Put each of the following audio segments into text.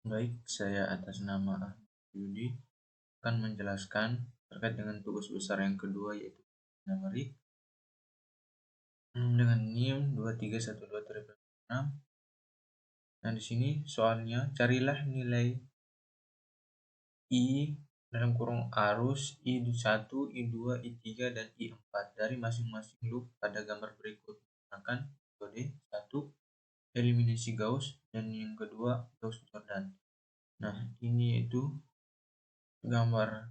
Baik, saya atas nama Yudi akan menjelaskan terkait dengan tugas besar yang kedua, yaitu numerik dengan NIM 23123/6. Nah, di sini soalnya carilah nilai I dalam kurung arus I1, I2, I3, dan I4 dari masing-masing loop pada gambar berikut menggunakan metode 1. Eliminasi Gauss, dan yang kedua Gauss-Jordan. Nah, ini yaitu gambar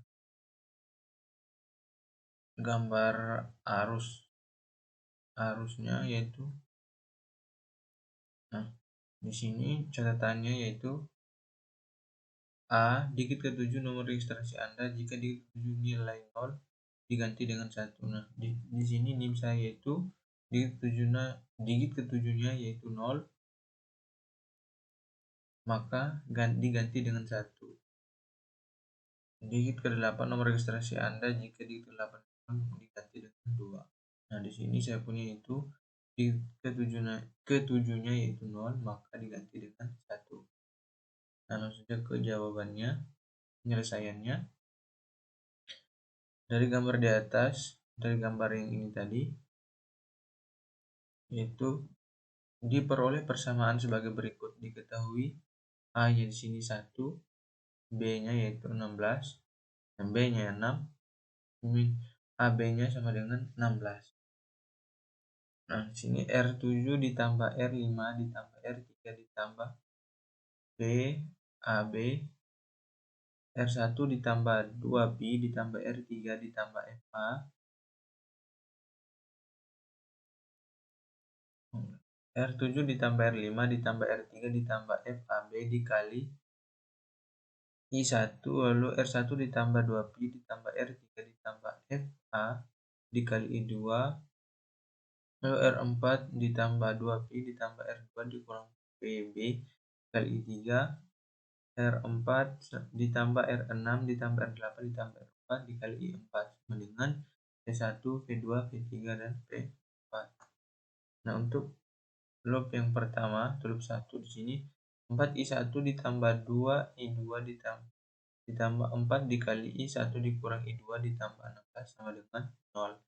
arusnya yaitu. Nah, di sini catatannya yaitu A. Digit ke-7 nomor registrasi Anda. Jika digit ke-7 nilai 0 diganti dengan 1. Nah, di sini NIM saya yaitu digit ke-7-nya yaitu 0, maka diganti dengan 1. Digit ke-8 nomor registrasi Anda. Jika digit ke-8 diganti dengan 2. Nah, di sini saya punya itu digit ke-7-nya yaitu 0, maka diganti dengan 1. Nah, langsung saja ke jawabannya, penyelesaiannya. Dari gambar di atas, dari gambar yang ini tadi, yaitu diperoleh persamaan sebagai berikut. Diketahui A nya di sini 1, B-nya yaitu 16, dan B-nya 6, AB-nya sama dengan 16. Nah, di sini R7 ditambah R5 ditambah R3 ditambah B, AB, R1 ditambah 2B ditambah R3 ditambah FA, R7 ditambah R5 ditambah R3 ditambah FAB dikali I1, lalu R1 ditambah 2P ditambah R3 ditambah FA dikali I2, lalu R4 ditambah 2P ditambah R2 dikurang PB dikali I3, R4 ditambah R6 ditambah R8 ditambah R4 dikali I4 sama dengan P1, P2, P3, dan P4. Nah, untuk loop yang pertama, loop 1 di sini 4I1 ditambah 2I2 ditambah 4 dikali I1 dikurang I2 ditambah 16 sama dengan 0.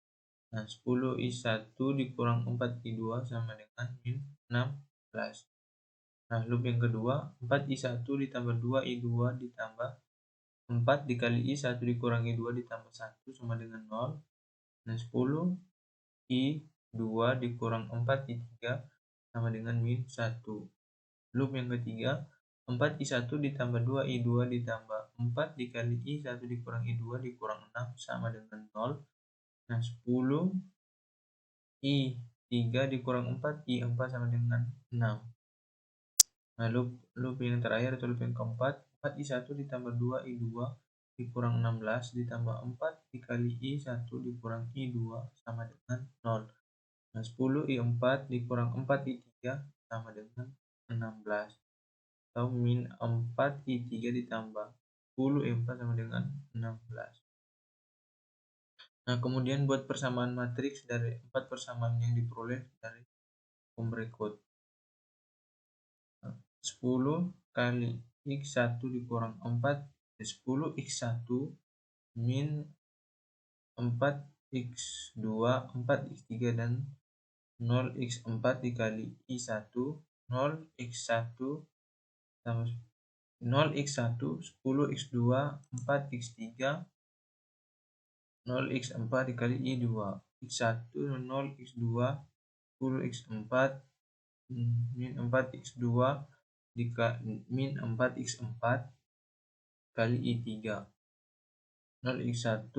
Nah, 10I1 dikurang 4I2 sama dengan min 16. Nah, loop yang kedua, 4I1 ditambah 2I2 ditambah 4 dikali I1 dikurang I2 ditambah 1 sama dengan 0. Nah, 10I2 dikurang 4I3 sama dengan min 1. Loop yang ketiga, 4I1 ditambah 2I2 ditambah 4 dikali I1 dikurang I2 dikurang 6 sama dengan 0. Nah, 10I3 dikurang 4I4 sama dengan 6. Nah, loop yang terakhir atau loop yang keempat, 4I1 ditambah 2I2 dikurang 16 ditambah 4 dikali I1 dikurang I2 sama dengan 0. Nah, 10I4 dikurang 4I3 sama dengan 16. Atau min 4I3 ditambah 10I4 sama dengan 16. Nah, kemudian buat persamaan matriks dari 4 persamaan yang diperoleh dari berikut. 10 kali X1 dikurang 4, 10X1 min 4X2, 4X3, dan 0X4 dikali I1, 0X1 sama 0X1, 10X2, 4X3, 0X4 dikali I2, X1 0X2, 10X4 min 4X2 min 4X4 kali I3, 0X1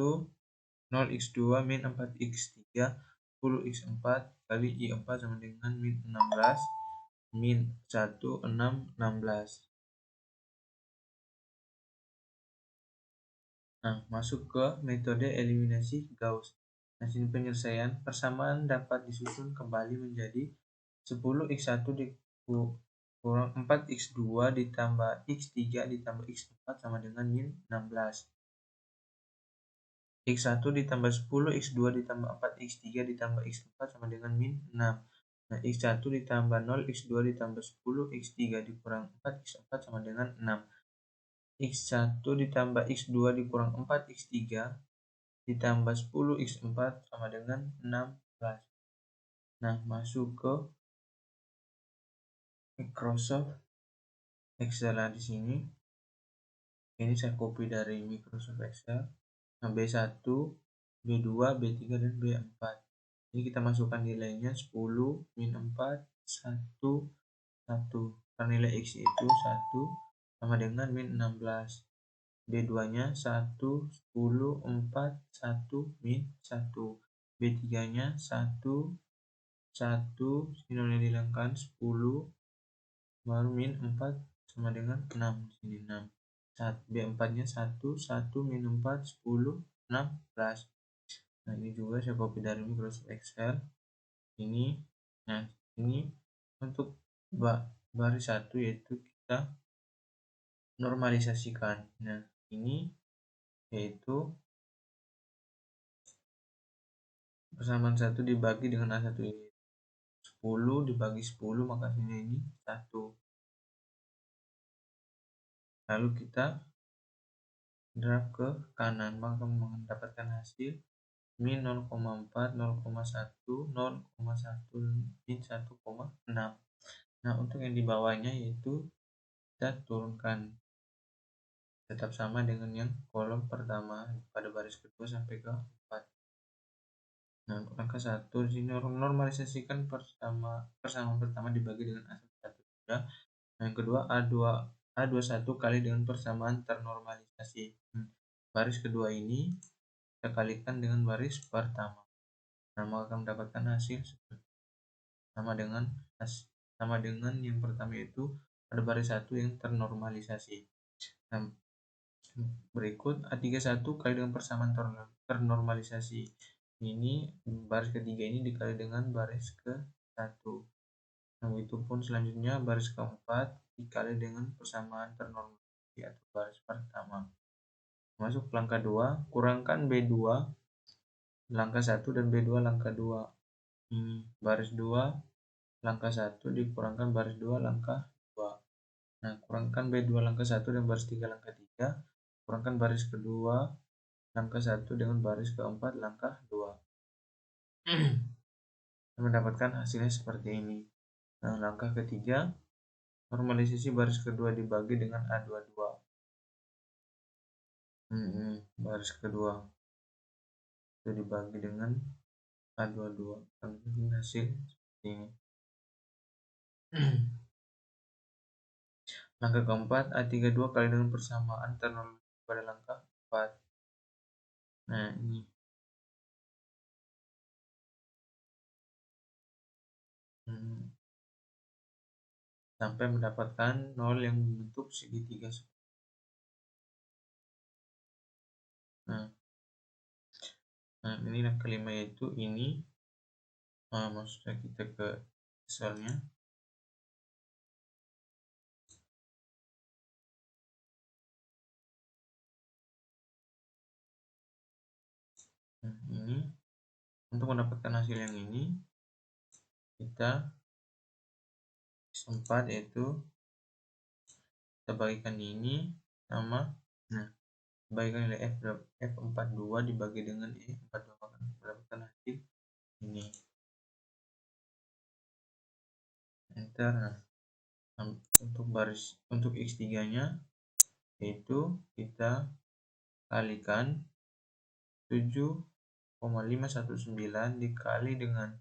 0X2 min 4X3 10X4 kali I4 sama dengan min 16 min 1 6 16. Nah, masuk ke metode eliminasi Gauss. Nah, sini penyelesaian persamaan dapat disusun kembali menjadi 10X1 dikurang 4X2 ditambah X3 ditambah X4 sama dengan min 16. X1 ditambah 10, X2 ditambah 4, X3 ditambah X4 sama dengan min 6. Nah, X1 ditambah 0, X2 ditambah 10, X3 dikurang 4, X4 sama dengan 6. X1 ditambah X2 dikurang 4, X3 ditambah 10, X4 sama dengan 16. Nah, masuk ke Microsoft Excel. Nah, di sini ini saya copy dari Microsoft Excel. Nah, B1, B2, B3 dan B4. Ini kita masukkan nilainya 10, min 4, 1, 1. Karena nilai X itu 1 sama dengan min 16. B2 nya 1, 10, 4, 1, min 1. B3 nya 1, 1, nilai dihilangkan 10, baru min 4 sama dengan 6. Sini 6. B4 nya 1, 1, min 4, 10, 16. Nah, ini juga saya copy dari Microsoft Excel. Ini, nah, ini untuk baris 1 yaitu kita normalisasikan. Nah, ini yaitu persamaan 1 dibagi dengan A1 ini 10 dibagi 10, maka hasilnya ini 1. Lalu kita drag ke kanan, maka mendapatkan hasil min 0,4, 0,1, 0,1, min 1,6. Nah, untuk yang di bawahnya yaitu kita turunkan tetap sama dengan yang kolom pertama pada baris kedua sampai ke 4. Nah, untuk angka 1 di sini normalisasikan persamaan pertama dibagi dengan A1 sudah. Nah, yang kedua A21 kali dengan persamaan ternormalisasi. Baris kedua ini kita kalikan dengan baris pertama. Nah, maka akan mendapatkan hasil sama dengan yang pertama, yaitu pada baris 1 yang ternormalisasi. Nah, berikut A31 kali dengan persamaan ternormalisasi. Ini baris ketiga ini dikali dengan baris ke-1. Nah, itu pun selanjutnya baris keempat dikali dengan persamaan ternormalisasi atau baris pertama. Masuk langkah 2, kurangkan B2 langkah 1 dan B2 langkah 2. Ini baris 2 langkah 1 dikurangkan baris 2 langkah 2. Nah, kurangkan B2 langkah 1 dan baris 3 langkah 3. Kurangkan baris kedua langkah 1 dengan baris keempat langkah 2. Mendapatkan hasilnya seperti ini. Nah, langkah ketiga, normalisasi baris kedua dibagi dengan A22. Baris kedua itu dibagi dengan A22. Hasil seperti ini. Langkah keempat, A32 kali dengan persamaan ternormalisasi pada langkah 4. Nah, ini. Sampai mendapatkan 0 yang membentuk segitiga. Nah, ini yang kelima yaitu ini. Maksudnya kita ke Excelnya. Nah, ini untuk mendapatkan hasil yang ini kita 4 yaitu kita bagikan ini sama, nah, bagikan nilai F42 dibagi dengan E42, akan mendapatkan hasil ini. Enter. Nah, untuk X3 nya yaitu kita kalikan 7,519 dikali dengan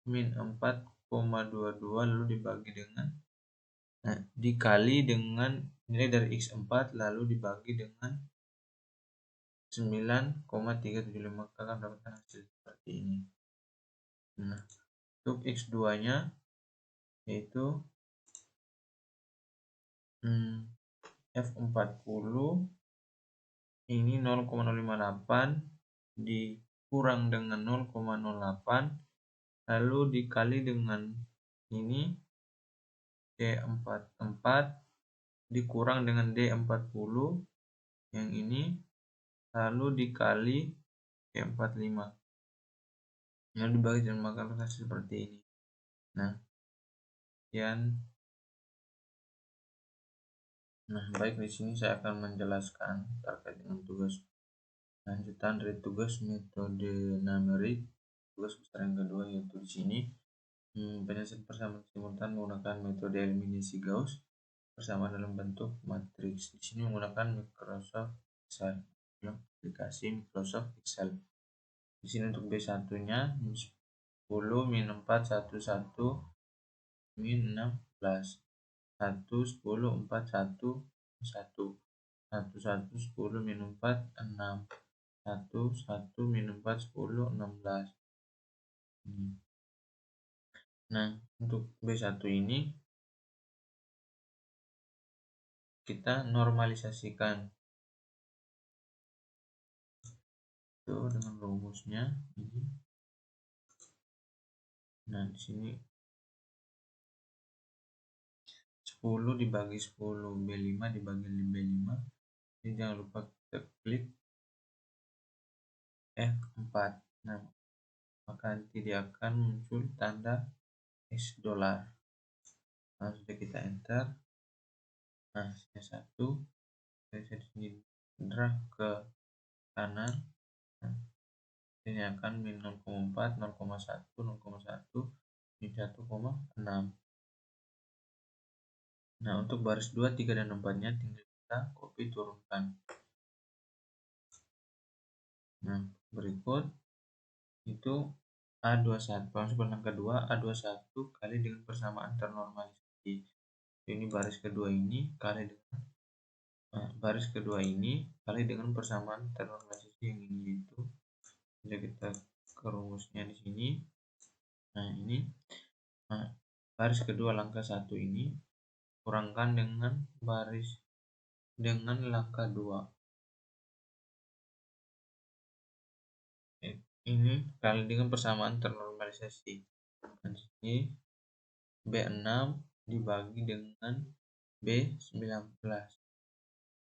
min 4,22 lalu dibagi dengan dikali dengan nilai dari X4 lalu dibagi dengan 9,375, maka akan mendapatkan hasil seperti ini. Nah, untuk X2 nya yaitu F40 ini 0,058 dikurang dengan 0,08 lalu dikali dengan ini D44 dikurang dengan D40 yang ini lalu dikali D45 yang dibagi dan makan hasil seperti ini. Nah, baik, di sini saya akan menjelaskan terkait dengan tugas lanjutan dari tugas metode numerik. Tugas besar yang kedua yaitu di sini penyelesaian persamaan simultan menggunakan metode eliminasi Gauss persamaan dalam bentuk matriks. Di sini menggunakan Microsoft Excel, aplikasi Microsoft Excel. Di sini untuk B1-nya 10 min 4 1 1 min 16 1 10 4 1 1 1 1 10 min 4 6 1 1 min 4 10 16. Nah, untuk B1 ini kita normalisasikan itu dengan rumusnya ini. Nah, di sini 10 dibagi 10 B5 dibagi B5. Ini jangan lupa kita klik F4. Nah, maka nanti dia akan muncul tanda $. Nah, sudah kita enter. Nah, sini 1 saya di sini drag ke kanan. Nah, ini akan min 0,4 0,1 0,1 min 1,6. Nah, untuk baris 2 3 dan 4-nya tinggal kita copy turunkan. Nah, berikut itu A21 langsung langkah 2 A21 kali dengan persamaan ternormalisasi. Ini baris kedua ini kali dengan baris kedua ini kali dengan persamaan ternormalisasi yang ini itu. Jadi kita ke rumusnya di sini. Nah, ini baris kedua langkah 1 ini kurangkan dengan langkah 2. Ini kali dengan persamaan ternormalisasi. Nah, di sini B6 dibagi dengan B19.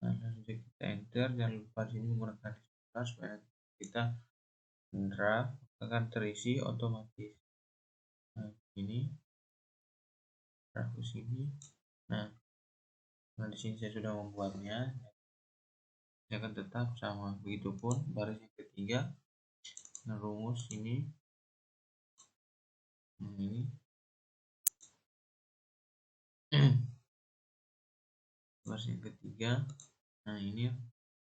Nah, nanti kita enter, jangan lupa sini menggunakan display supaya kita draft akan terisi otomatis. Nah, ini draft ke sini. Nah, di sini saya sudah membuatnya. Saya akan tetap sama. Begitupun baris yang ketiga. Nah, rumus ini. Ini baris yang ketiga. Nah, ini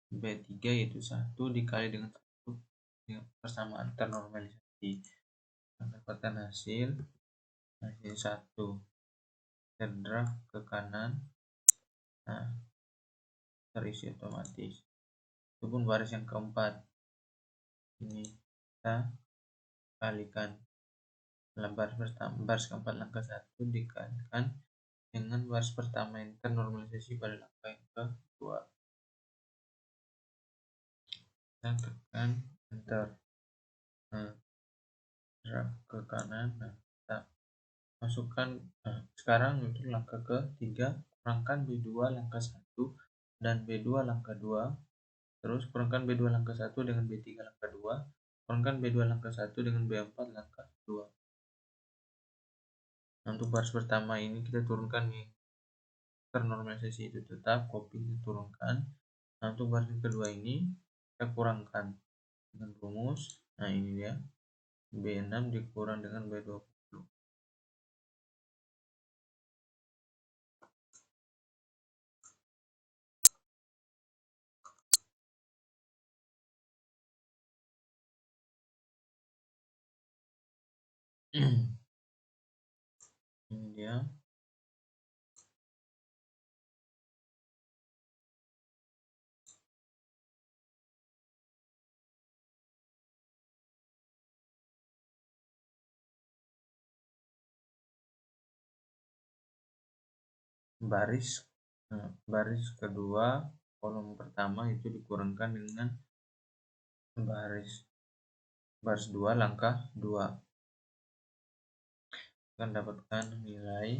B3 yaitu 1 dikali dengan 1 dengan persamaan ternormalisasi. Mendapatkan hasil 1. Terdrag ke kanan. Nah, terisi otomatis. Itu pun baris yang keempat. Ini kita kalikan. Baris keempat langkah 1 dikalikan dengan baris pertama yang ternormalisasi pada langkah yang kedua. Kita tekan enter. Nah, drag ke kanan. Nah, kita masukkan. Nah, sekarang untuk langkah ketiga, kurangkan B2 langkah 1 dan B2 langkah 2. Terus kurangkan B2 langkah 1 dengan B3 langkah 2. Kurangkan B2 langkah 1 dengan B4 langkah 2. Nah, untuk baris pertama ini kita turunkan nih ternormalisasi itu tetap, copy kita turunkan. Nah, untuk baris kedua ini kita kurangkan dengan rumus. Nah, ini dia B6 dikurang dengan B20. Ini dia baris kedua kolom pertama itu dikurangkan dengan baris 2 langkah 2. Akan dapatkan nilai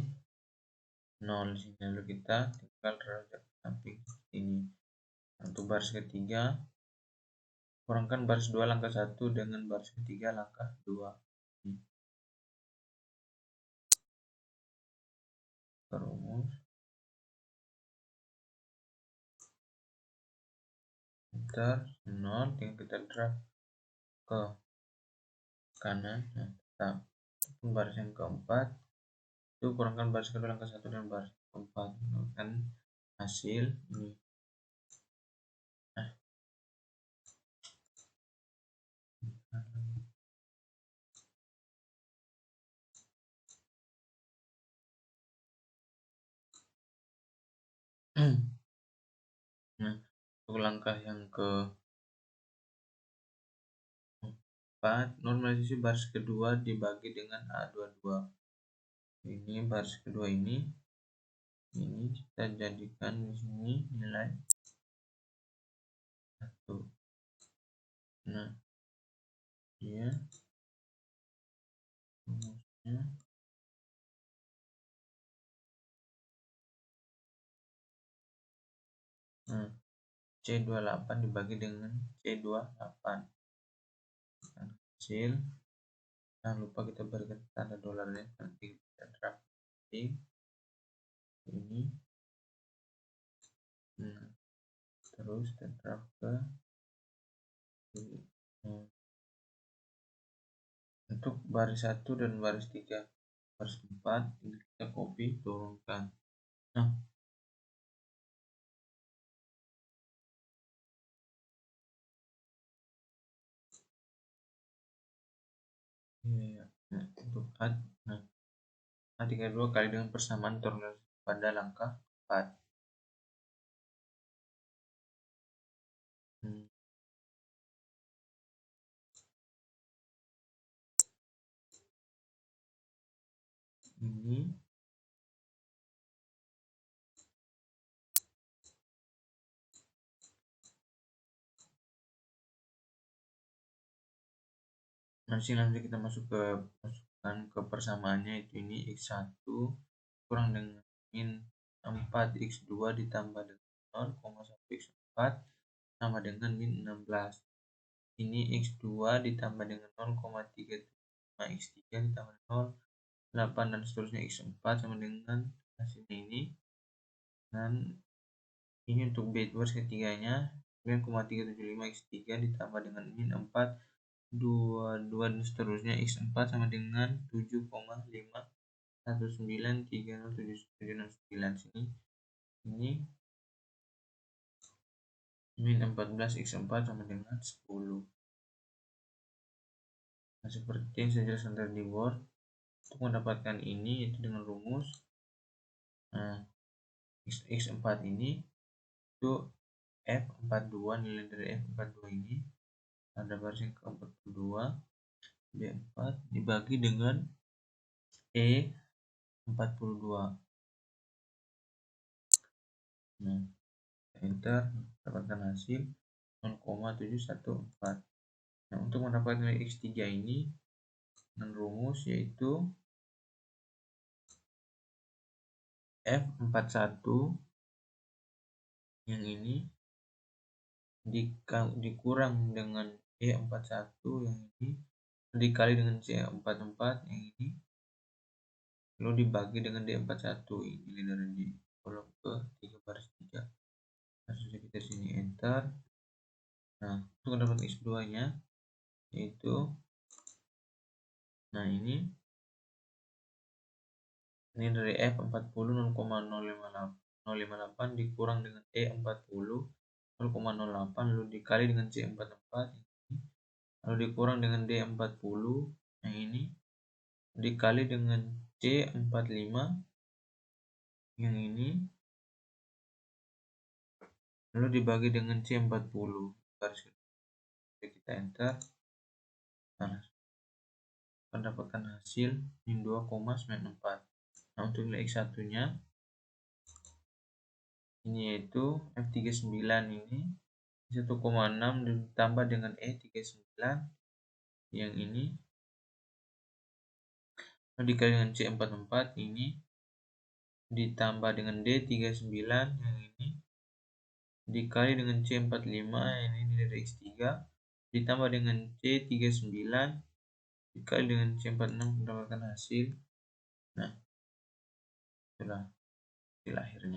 0. Lalu kita tinggal drag samping ini. Untuk baris ketiga kurangkan baris 2 langkah 1 dengan baris ketiga langkah 2. rumus, enter 0, tinggal kita drag ke kanan. Nah, tetap baris yang keempat itu kurangkan baris kedua angka 1 dan baris keempat, kan hasil ini. Nah, untuk langkah yang keempat, normalisasi baris kedua dibagi dengan A22. Ini baris kedua ini kita jadikan di sini nilai 1. Nah, dia rumusnya C28 dibagi dengan C28, kan hasil. Jangan lupa kita berikan tanda dolarnya, nanti kita drag ini. Nah, terus kita drag ke sini. Untuk baris 1 dan baris 3, baris 4 ini kita copy turunkan. Nah, untuk A32 kali dengan persamaan terlalu pada langkah 4. Ini nanti kita masukkan ke persamaannya, itu ini x1 kurang dengan min 4x2 ditambah dengan 0,1 x4 sama dengan min 16. Ini x2 ditambah dengan 0,35 x3 ditambah 0,8 dan seterusnya x4 sama dengan hasilnya ini. Dan ini untuk b2 ketiganya 9,375 x3 ditambah dengan min 4 22 dan seterusnya x4 sama dengan 7,519307769. Ini min 14 x4 sama dengan 10. Nah, seperti yang saya jelaskan tadi di Word, untuk mendapatkan ini itu dengan rumus x4 ini itu F42, nilai dari F42 ini ada baris yang ke-42 B4 dibagi dengan E42. Nah, enter, dapatkan hasil 0,714. Nah, untuk mendapatkan nilai x3 ini dengan rumus yaitu F41 yang ini dikurang dengan E41 yang ini dikali dengan C44 yang ini lalu dibagi dengan D41 ini dari di kolom ke 3 baris 3. Langsung kita sini enter. Nah, untuk mendapatkan x2 nya yaitu ini dari F40 0,058 dikurang dengan E40 0,08 lalu dikali dengan C44 ini, lalu dikurang dengan D40 yang ini dikali dengan C45 yang ini lalu dibagi dengan C40 garis. Kita enter. Nah, mendapatkan hasil min 2,94. Nah, untuk nilai x1 nya ini yaitu F39 ini 1,6 ditambah dengan E39 yang ini dikali dengan C44 ini ditambah dengan D39 yang ini dikali dengan C45 ini nilai dari X3 ditambah dengan C39 dikali dengan C46 mendapatkan hasil. Nah, sudah. hasil akhirnya.